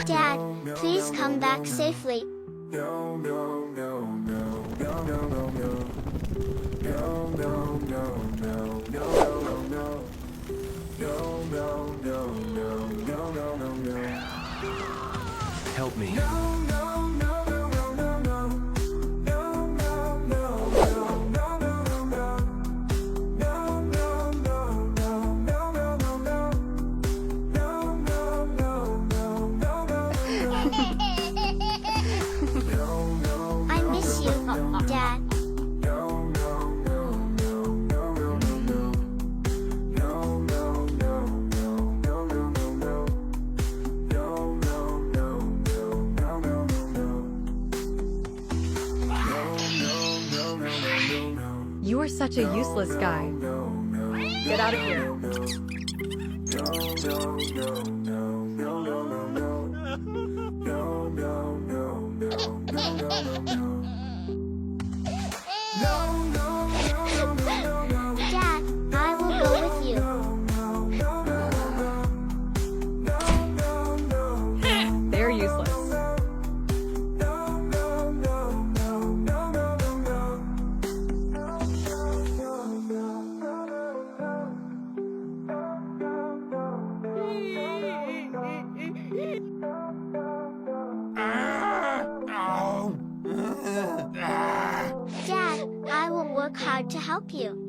Dad, please come back safely. Help me. I miss you, Dad. You are such a useless guy. Get out of here. Dad, I will go with you. They're useless. Dad, I will work hard to help you.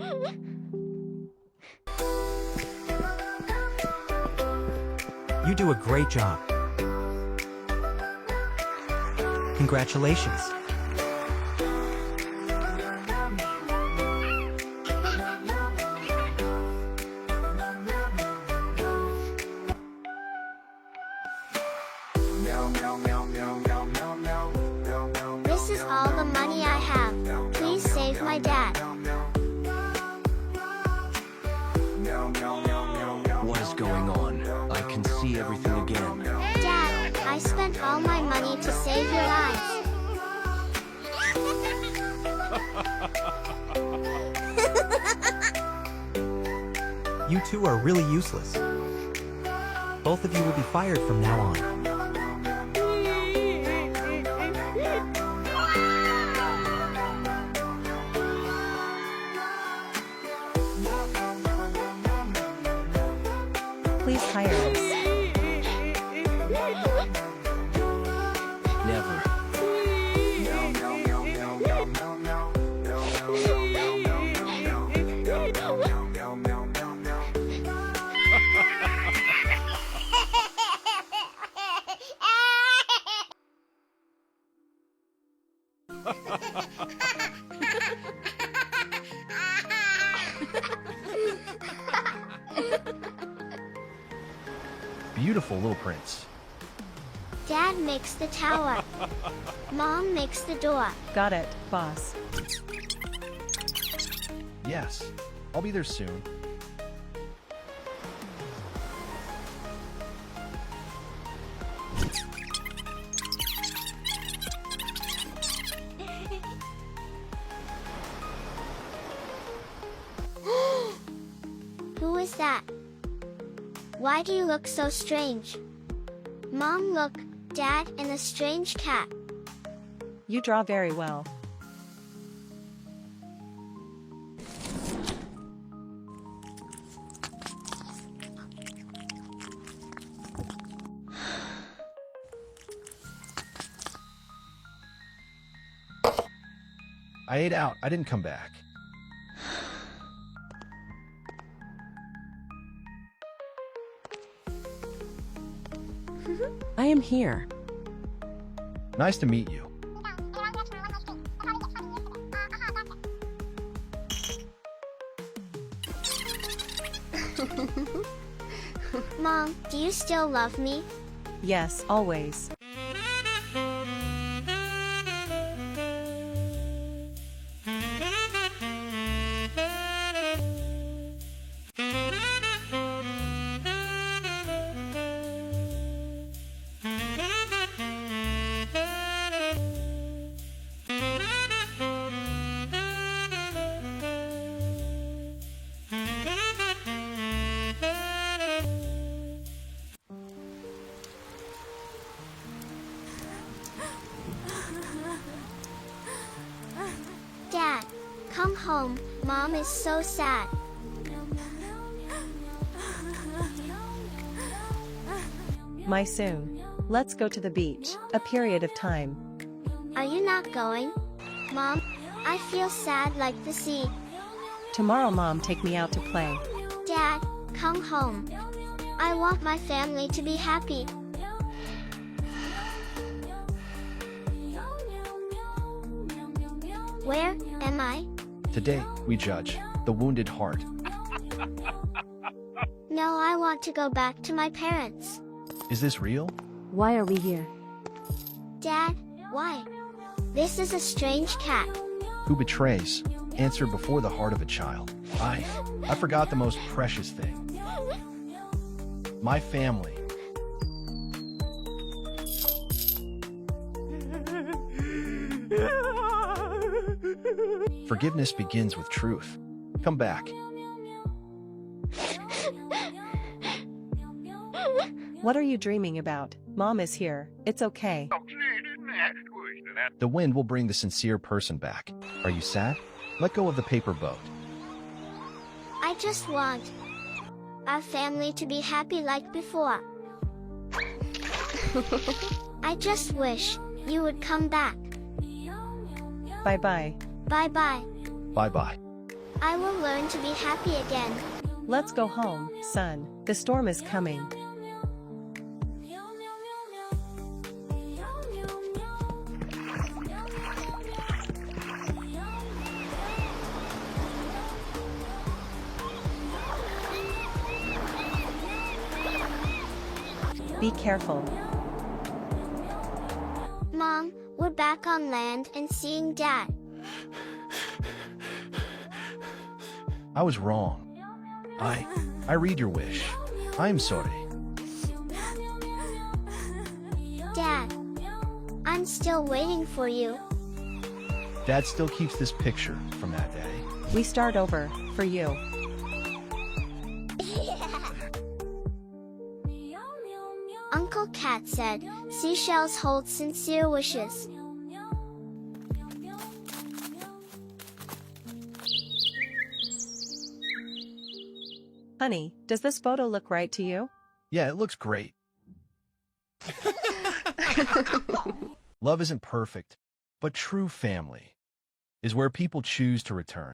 You do a great job. Congratulations. This is all the money I have. Please save my dad. What is going on? I can see everything again. Dad, I spent all my money to save your lives. You two are really useless. Both of you will be fired from now on. Please hire us. Never. Beautiful little prince. Dad makes the tower. Mom makes the door. Got it, boss. Yes, I'll be there soon. Who is that? Why do you look so strange? Mom, look, Dad and a strange cat. You draw very well. I ate out. I didn't come back. I am here. Nice to meet you. Mom, do you still love me? Yes, always. home, Mom is so sad. My soon. Let's go to the beach, a period of time. Are you not going? Mom, I feel sad like the sea. Tomorrow Mom take me out to play. Dad, come home. I want my family to be happy. Where am I? Today, we judge the wounded heart. No, I want to go back to my parents. Is this real? Why are we here? Dad, why? This is a strange cat. Who betrays? Answer before the heart of a child. I forgot the most precious thing. My family. Forgiveness begins with truth. Come back. What are you dreaming about? Mom is here. It's okay. The wind will bring the sincere person back. Are you sad? Let go of the paper boat. I just want our family to be happy like before. I just wish you would come back. Bye-bye. Bye-bye. Bye-bye. I will learn to be happy again. Let's go home, son. The storm is coming. Be careful. Mom, we're back on land and seeing Dad. I was wrong. I read your wish. I am sorry. Dad, I'm still waiting for you. Dad still keeps this picture from that day. We start over, for you. Uncle Cat said, seashells hold sincere wishes. Honey, does this photo look right to you? Yeah, it looks great. Love isn't perfect, but true family is where people choose to return.